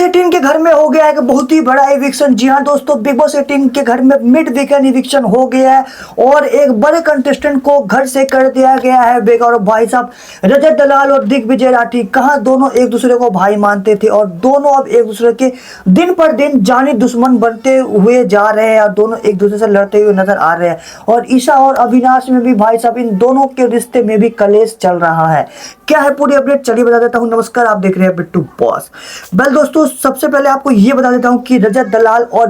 Boss 18 के घर में हो गया है एक बहुत ही बड़ा इविक्शन। जी हाँ दोस्तों, बिग बॉस 18 के घर में मिड वीकेंड इविक्शन हो गया है और एक बड़े कंटेस्टेंट को घर से कर दिया गया है बेकार। भाई साहब, रजत दलाल और दिग्विजय राठी कहाँ दोनों एक दूसरे को भाई मानते थे और दोनों अब एक दूसरे के दिन पर दिन जानी दुश्मन बनते हुए जा रहे हैं और दोनों एक दूसरे से लड़ते हुए नजर आ रहे हैं। और ईशा और अविनाश में भी भाई साहब इन दोनों के रिश्ते में भी कलेश चल रहा है। क्या है पूरी अपडेट, चलिए बता देता हूँ। नमस्कार, आप देख रहे हैं बिट्टू बॉस। वेल दोस्तों, सबसे पहले आपको ये बता देता हूं कि रजत दलाल और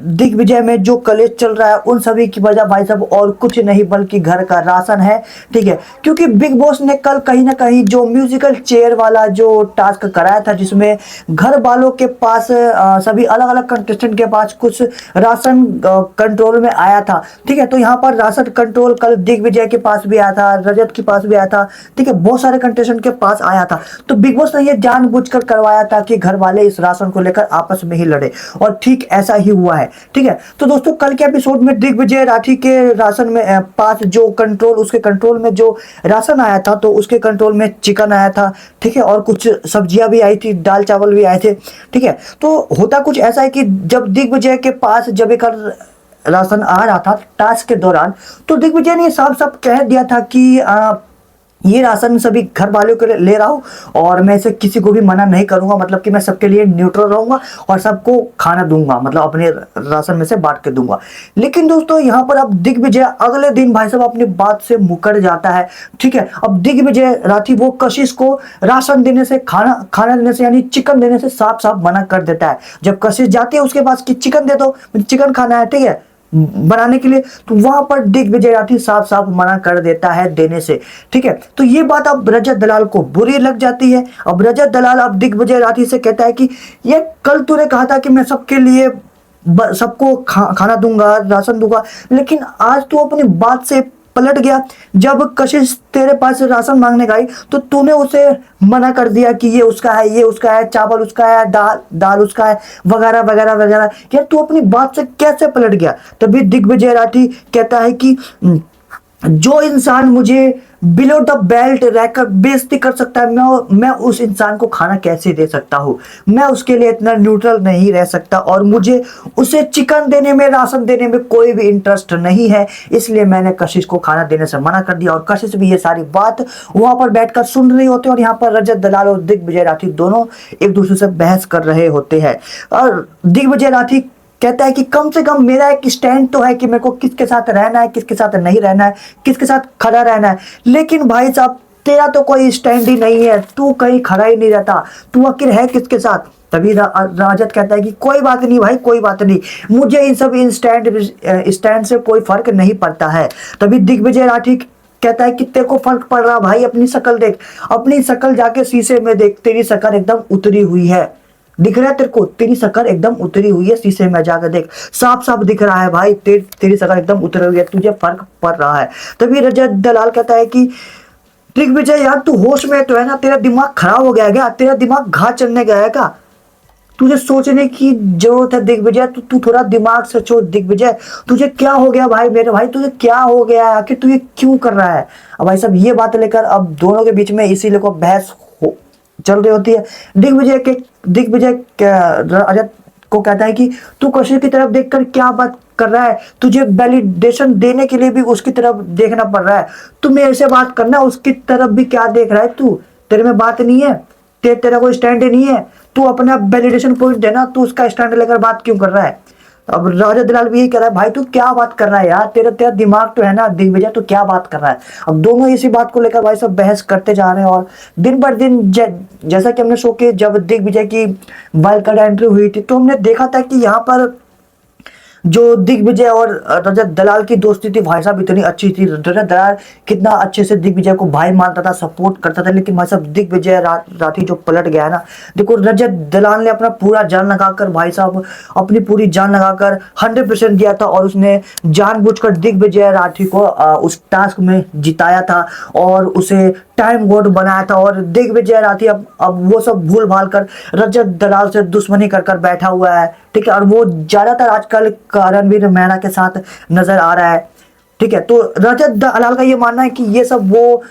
दिग्विजय में जो कलेश चल रहा है उन सभी की वजह भाई साहब और कुछ नहीं बल्कि घर का राशन है। ठीक है, क्योंकि बिग बॉस ने कल कहीं ना कहीं जो म्यूजिकल चेयर वाला जो टास्क कराया था जिसमें घर वालों के पास सभी अलग अलग कंटेस्टेंट के पास कुछ राशन कंट्रोल में आया था। ठीक है, तो यहाँ पर राशन कंट्रोल कल दिग्विजय के पास भी आया था, रजत के पास भी आया था। ठीक है, बहुत सारे कंटेस्टेंट के पास आया था। तो बिग बॉस ने ये जानबूझकर करवाया था कि घर वाले इस राशन को लेकर आपस में ही लड़े और ठीक ऐसा ही हुआ है। ठीक है, तो दोस्तों कल के एपिसोड में दिग्विजय राठी के राशन में पास जो कंट्रोल उसके कंट्रोल में जो राशन आया था तो उसके कंट्रोल में चिकन आया था। ठीक है, और कुछ सब्जियां भी आई थी, दाल चावल भी आए थे। ठीक है, तो होता कुछ ऐसा है कि जब दिग्विजय के पास जब एक राशन आ रहा था टास्क के दौरान तो दिग्विजय ने साफ साफ कह दिया था कि ये राशन सभी घर वालों के लिए ले रहा हूँ और मैं इसे किसी को भी मना नहीं करूंगा, मतलब कि मैं सबके लिए न्यूट्रल रहूंगा और सबको खाना दूंगा, मतलब अपने राशन में से बांट के दूंगा। लेकिन दोस्तों यहाँ पर अब दिग्विजय अगले दिन भाई साहब अपनी बात से मुकर जाता है। ठीक है, अब दिग्विजय राठी वो कशिश को राशन देने से खाना देने से यानी चिकन देने से साफ साफ मना कर देता है। जब कशिश जाती है उसके पास कि चिकन दे दो, चिकन खाना है, ठीक है, बनाने के लिए, तो वहां पर दिग्विजय राठी साफ साफ मना कर देता है देने से। ठीक है, तो ये बात अब रजत दलाल को बुरी लग जाती है। अब रजत दलाल अब दिग्विजय राठी से कहता है कि ये कल तूने कहा था कि मैं सबके लिए सबको खाना दूंगा, राशन दूंगा, लेकिन आज तू अपनी बात से पलट गया। जब कशिश तेरे पास राशन मांगने का आई तो तूने उसे मना कर दिया कि ये उसका है, ये उसका है, चावल उसका है, दाल उसका है, वगैरह वगैरह वगैरह। यार तू अपनी बात से कैसे पलट गया? तभी दिग्विजय राठी कहता है कि जो इंसान मुझे बिलो द बेल्ट रहकर बेइज्जती कर सकता है मैं उस इंसान को खाना कैसे दे सकता हूँ? मैं उसके लिए इतना न्यूट्रल नहीं रह सकता और मुझे उसे चिकन देने में, राशन देने में कोई भी इंटरेस्ट नहीं है, इसलिए मैंने कशिश को खाना देने से मना कर दिया। और कशिश भी ये सारी बात वहां पर बैठकर सुन रही होते हैं और यहाँ पर रजत दलाल और दिग्विजय राठी दोनों एक दूसरे से बहस कर रहे होते हैं। और दिग्विजय राठी कहता है कि कम से कम मेरा एक स्टैंड तो है कि मेरे को किसके साथ रहना है, किसके साथ नहीं रहना है, किसके साथ खड़ा रहना है। लेकिन भाई साहब तेरा तो कोई स्टैंड ही नहीं है, तू कहीं खड़ा ही नहीं रहता, तू आखिर है किसके साथ? तभी राजत कहता है कि कोई बात नहीं भाई, कोई बात नहीं, मुझे इन सब स्टैंड से कोई फर्क नहीं पड़ता है। तभी दिग्विजय राठी कहता है कि तेरे को फर्क पड़ रहा भाई, अपनी शक्ल देख, अपनी शक्ल जाके शीशे में देख, तेरी शक्ल एकदम उतरी हुई है, दिख रहा है तेरे को? तेरी शक्ल एकदम उतरी हुई है, शीशे में जाकर देख, साफ साफ दिख रहा है भाई, तेरी शक्ल एकदम उतरी हुई है, तुझे फर्क पड़ रहा है। तभी रजत दलाल कहता है कि दिग्विजय यार तू होश में तो है ना? तेरा दिमाग खराब हो गया है क्या? तेरा दिमाग घात चढ़ने गया है क्या? तुझे सोचने की जरूरत है दिग्विजय, तू थोड़ा दिमाग से सोच दिग्विजय, तुझे क्या हो गया भाई, मेरे भाई तुझे क्या हो गया है? आखिर तू ये क्यों कर रहा है? अब भाई साहब ये बात लेकर अब दोनों के बीच में इसीलिए को बहस चल रही होती है। दिग्विजय रजत को कहता है कि तू कशिश की तरफ देखकर क्या बात कर रहा है? तुझे वैलिडेशन देने के लिए भी उसकी तरफ देखना पड़ रहा है, तू मेरे से बात करना, उसकी तरफ भी क्या देख रहा है तू? तेरे में बात नहीं है, तेरा कोई स्टैंड नहीं है, तू अपना वैलिडेशन पॉइंट देना, तू उसका स्टैंड लेकर बात क्यों कर रहा है? अब रजत दलाल भी यही कह रहा है, भाई तू क्या बात कर रहा है यार, तेरा दिमाग तो है ना दिग्विजय, तू क्या बात कर रहा है? अब दोनों इसी बात को लेकर भाई सब बहस करते जा रहे हैं और दिन बर दिन जैसा कि हमने शो के जब दिग्विजय की वाइल्ड कार्ड एंट्री हुई थी तो हमने देखा था कि यहाँ पर जो दिग्विजय और रजत दलाल की दोस्ती थी भाई साहब इतनी अच्छी थी। रजत दलाल कितना अच्छे से दिग्विजय को भाई मानता था, सपोर्ट करता था, लेकिन भाई साहब दिग्विजय राठी जो पलट गया है ना, देखो रजत दलाल ने अपना पूरा जान लगाकर भाई साहब अपनी पूरी जान लगाकर 100% दिया था और उसने जानबूझकर दिग्विजय राठी को उस टास्क में जिताया था और उसे टाइम गॉड बनाया था। और दिग्विजय राठी अब वो सब भूल भाल कर रजत दलाल से दुश्मनी कर बैठा हुआ है। ठीक है, और वो ज्यादातर आजकल रणवीर मेहरा के साथ नजर आ रहा है। ठीक है, तो रजत दलाल का ये मानना है कि ये सब वो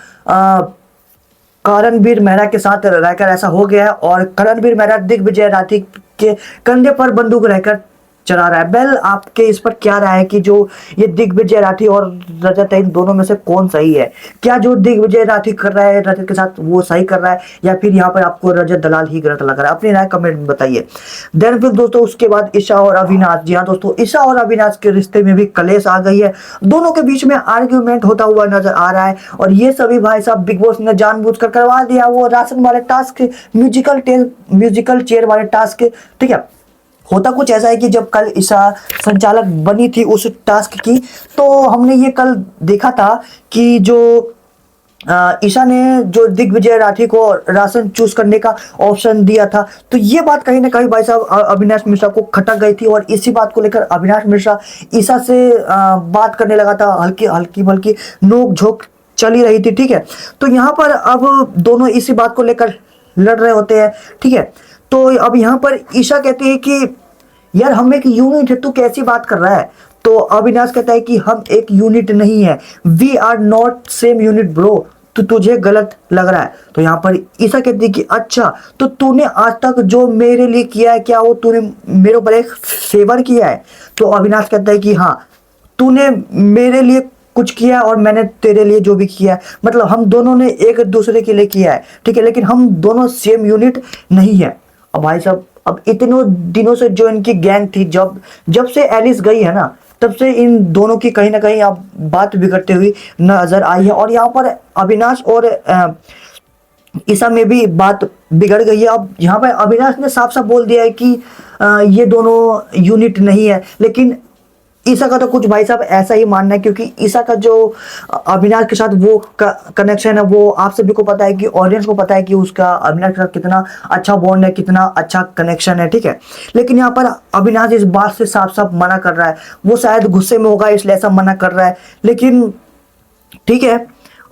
करणवीर मेहरा के साथ रहकर ऐसा हो गया है और करणवीर मेहरा दिग्विजय राठी के कंधे पर बंदूक रहकर चला रहा है। बेल, आपके इस पर क्या राय है कि जो ये दिग्विजय राठी और रजत है, इन दोनों में से कौन सही है? क्या जो दिग्विजय राठी कर रहा है रजत के साथ वो सही कर रहा है, या फिर यहाँ पर आपको रजत दलाल ही गलत लग रहा है? अपनी राय कमेंट में बताइए। देन फिर दोस्तों उसके बाद ईशा और अविनाश, जी हाँ दोस्तों, ईशा और अविनाश के रिश्ते में भी कलेश आ गई है। दोनों के बीच में आर्ग्यूमेंट होता हुआ नजर आ रहा है और ये सभी भाई साहब बिग बॉस ने जानबूझकर करवा दिया वो राशन वाले टास्क, म्यूजिकल चेयर वाले टास्क, ठीक है। होता कुछ ऐसा है कि जब कल ईशा संचालक बनी थी उस टास्क की, तो हमने ये कल देखा था कि जो ईशा ने जो दिग्विजय राठी को राशन चूज करने का ऑप्शन दिया था, तो ये बात कहीं ना कहीं भाई साहब अविनाश मिश्रा को खटक गई थी और इसी बात को लेकर अविनाश मिश्रा ईशा से बात करने लगा था, हल्की हल्की बल्कि नोक झोंक चली रही थी, ठीक है। तो यहाँ पर अब दोनों इसी बात को लेकर लड़ रहे होते हैं, ठीक है। तो अब यहाँ पर ईशा कहती है कि यार हम एक यूनिट है, तू कैसी बात कर रहा है? तो अविनाश कहता है कि हम एक यूनिट नहीं है, we are not same unit bro, तो तुझे गलत लग रहा है। तो यहाँ पर ईशा कहती है कि अच्छा, तो तूने आज तक जो मेरे लिए किया है, क्या वो तूने मेरे ऊपर एक फेवर किया है? तो अविनाश कहता है कि हाँ, तूने मेरे लिए कुछ किया है और मैंने तेरे लिए जो भी किया है, मतलब हम दोनों ने एक दूसरे के लिए किया है, ठीक है, लेकिन हम दोनों सेम यूनिट नहीं है। अब भाई साहब, अब इतनों दिनों से जो इनकी गैंग थी, जब से एलिस गई है ना, तब से इन दोनों की कहीं ना कहीं अब बात बिगड़ते हुई नजर आई है और यहाँ पर अविनाश और ईशा में भी बात बिगड़ गई है। अब यहाँ पर अविनाश ने साफ साफ बोल दिया है कि ये दोनों यूनिट नहीं है, लेकिन ईशा का तो कुछ भाई साहब ऐसा ही मानना है, क्योंकि ईशा का जो अविनाश के साथ वो कनेक्शन है, वो आप सभी को पता है, कि ऑडियंस को पता है कि उसका अविनाश के साथ कितना अच्छा बॉन्ड है, कितना अच्छा कनेक्शन है, ठीक है। लेकिन यहाँ पर अविनाश इस बात से साफ साफ मना कर रहा है। वो शायद गुस्से में होगा इसलिए ऐसा मना कर रहा है, लेकिन ठीक है।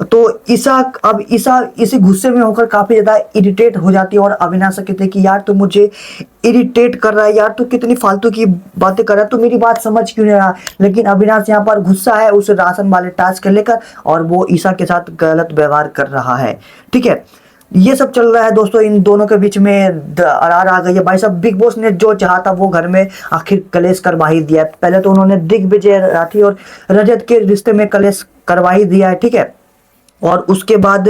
तो ईशा अब ईशा इसी गुस्से में होकर काफी ज्यादा इरिटेट हो जाती है और अविनाश से कहते हैं कि यार तू मुझे इरिटेट कर रहा है, यार तू कितनी फालतू की बातें कर रहा है, तू मेरी बात समझ क्यों नहीं रहा? लेकिन अविनाश यहाँ पर गुस्सा है उस राशन वाले टास्क को लेकर और वो ईशा के साथ गलत व्यवहार कर रहा है, ठीक है। ये सब चल रहा है दोस्तों, इन दोनों के बीच में दरार आ गई है। भाई साहब, बिग बॉस ने जो चाहा था वो घर में आखिर कलेश करवा ही दिया है। पहले तो उन्होंने दिग्विजय राठी और रजत के रिश्ते में कलेश करवा ही दिया है, ठीक है, और उसके बाद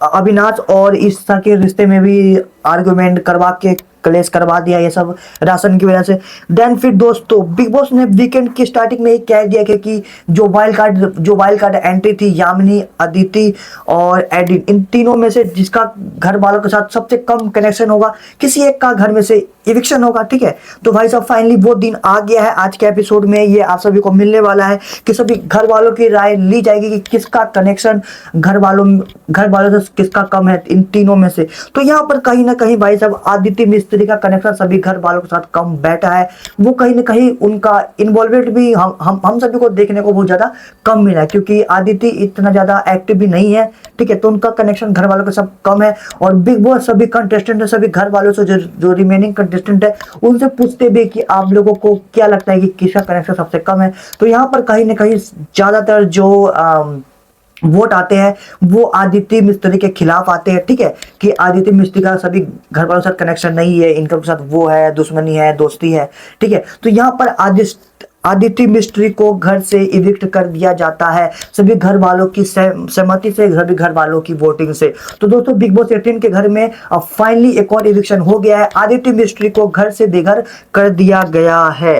अविनाश और ईशा के रिश्ते में भी आर्गुमेंट करवा के कलेश करवा दिया, ये सब राशन की वजह से। देन फिर दोस्तों बिग बॉस ने वीकेंड की स्टार्टिंग में ही कह दिया कि जो वाइल्ड कार्ड एंट्री थी, यामिनी, अदिति और एडिन, इन तीनों में से जिसका घर वालों के साथ सबसे कम कनेक्शन होगा, किसी एक का घर में से इविक्शन होगा, ठीक है। तो भाई साहब फाइनली वो दिन आ गया है। आज के एपिसोड में ये आप सभी को मिलने वाला है कि सभी घर वालों की राय ली जाएगी कि किसका कनेक्शन घर वालों से किसका कम है इन तीनों में से। तो यहाँ पर कहीं ना कहीं भाई साहब आदित्य मिस्त्री का कनेक्शन सभी घर वालों के साथ कम बैठा है। वो कहीं ना कहीं उनका इन्वॉल्वमेंट भी हम सभी को देखने को बहुत ज्यादा कम मिला है, क्योंकि आदित्य इतना ज्यादा एक्टिव भी नहीं है, ठीक है। तो उनका कनेक्शन घर वालों के साथ कम है और बिग बॉस सभी कंटेस्टेंट है, सभी घर वालों से जो रिमेनिंग कंटेस्टेंट है उनसे पूछते भी कि आप लोगों को क्या लगता है कि किसका कनेक्शन सबसे कम है। तो यहाँ पर कहीं ना कहीं ज्यादातर जो वोट आते हैं वो आदित्य मिस्त्री के खिलाफ आते हैं, ठीक है, कि आदित्य मिस्त्री का सभी घर वालों के साथ कनेक्शन नहीं है, इनके साथ वो है, दुश्मनी है, दोस्ती है, ठीक है। तो यहाँ पर आदित्य मिस्त्री को घर से इविक्ट कर दिया जाता है सभी घर वालों की सहमति से, सभी घर वालों की वोटिंग से। तो दोस्तों बिग बॉस 18 के घर में अब फाइनली एक और इविक्शन हो गया है, आदित्य मिस्त्री को घर से बेघर कर दिया गया है,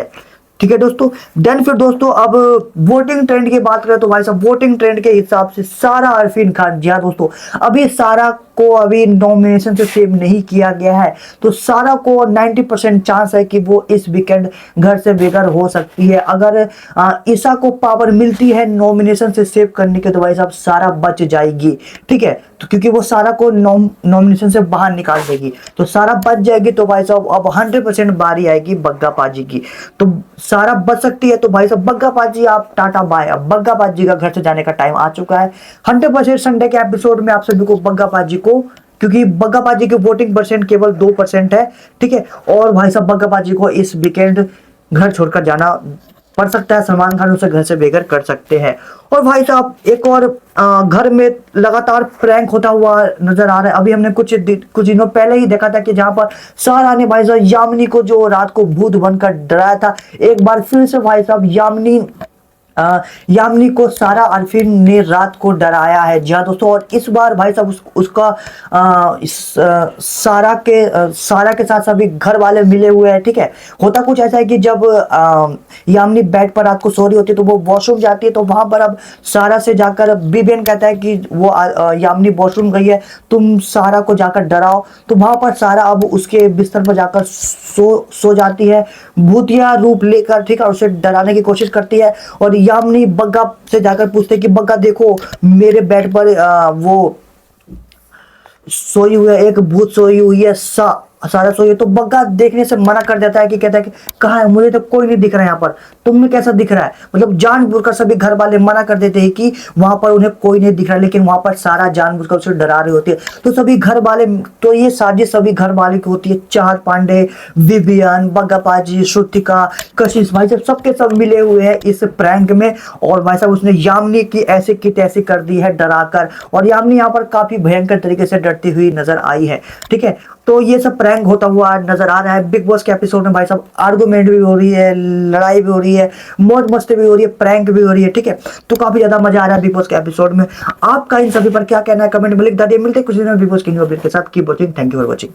ठीक है दोस्तों। देन फिर दोस्तों अब वोटिंग ट्रेंड की बात करें तो भाई साहब वोटिंग ट्रेंड के हिसाब से सारा अरफीन खान, जी हाँ दोस्तों, अभी सारा को अभी नॉमिनेशन से सेव नहीं किया गया है, तो सारा को 90% चांस है कि वो इस वीकेंड घर से बेघर हो सकती है। अगर ईशा को पावर मिलती है नॉमिनेशन से सेव करने के, तो भाई साहब सारा बच जाएगी, ठीक है। तो क्योंकि वो सारा को नॉमिनेशन से बाहर निकाल देगी, तो सारा बच जाएगी। तो भाई साहब अब 100% बारी आएगी बग्गा पाजी की, तो सारा बच सकती है। तो भाई साहब बग्गा पाजी आप टाटा बाय, अब बग्गा पाजी का घर से जाने का टाइम आ चुका है। 100% संडे के एपिसोड में आप सभी को बग्गा पाजी को, क्योंकि बग्गा पाजी की वोटिंग परसेंट केवल 2% है, ठीक है, और भाई साहब बग्गा पाजी को इस वीकेंड घर छोड़कर जाना पड़ सकता है, सलमान खान उसे घर से बेघर कर सकते हैं। और भाई साहब एक और घर में लगातार प्रैंक होता हुआ नजर आ रहा है। अभी हमने कुछ दिनों पहले ही देखा था कि जहां पर सारा ने भाई साहब यामिनी को जो रात को भूत बनकर डराया था, एक बार फिर से भाई साहब यामिनी को सारा अरफिन ने रात को डराया है। जी हाँ दोस्तों, और इस बार भाई साहब उसका सारा के साथ सभी घर वाले मिले हुए हैं। ठीक है, होता कुछ ऐसा है कि जब यामिनी बेड पर रात को सो रही होती है तो वो वॉशरूम जाती है, तो वहां पर अब सारा से जाकर बिबेन कहता है कि वो यामिनी वॉशरूम गई है, तुम सारा को जाकर डराओ। तो वहां पर सारा अब उसके बिस्तर पर जाकर सो जाती है भूतिया रूप लेकर। ठीक है, उसे डराने की कोशिश करती है और यामिनी बग्गा से जाकर पूछते हैं कि बग्गा देखो मेरे बेड पर वो सोई हुई है, एक भूत सोई हुई है, सारा सोई है। तो बग्गा देखने से मना कर देता है कि कहता है कि कहाँ है, मुझे तो कोई नहीं दिख रहा है यहाँ पर, तुम्हें कैसा दिख रहा है। मतलब जानबूझकर सभी घर वाले मना कर देते हैं कि वहां पर उन्हें कोई नहीं दिख रहा है, लेकिन वहां पर सारा जानबूझकर उसे डरा रही होती है। तो सभी घर वाले, तो ये साजिश सभी घर वाले की होती है। चाहत पांडे, विवियन, बग्गा पाजी, श्रुतिका, कशिश भाई साहब सबके सब मिले हुए हैं इस प्रैंक में। और भाई साहब उसने यामिनी की ऐसी की तैसी कर दी है डराकर, और यामिनी यहाँ पर काफी भयंकर तरीके से डरती हुई नजर आई है। ठीक है, तो ये सब प्रैंक होता हुआ नजर आ रहा है। बिग बॉस के एपिसोड में भाई साहब आर्गुमेंट भी हो रही है, लड़ाई भी हो रही है, मौज मस्ती भी हो रही है, प्रैंक भी हो रही है। ठीक है, तो काफी ज्यादा मजा आ रहा है बिग बॉस के एपिसोड में। आपका इन सभी पर क्या कहना है कमेंट में लिख दीजिए। मिलते हैं कुछ दिन में बिग बॉस की न्यू अपडेट के साथ। Keep watching, thank you for watching.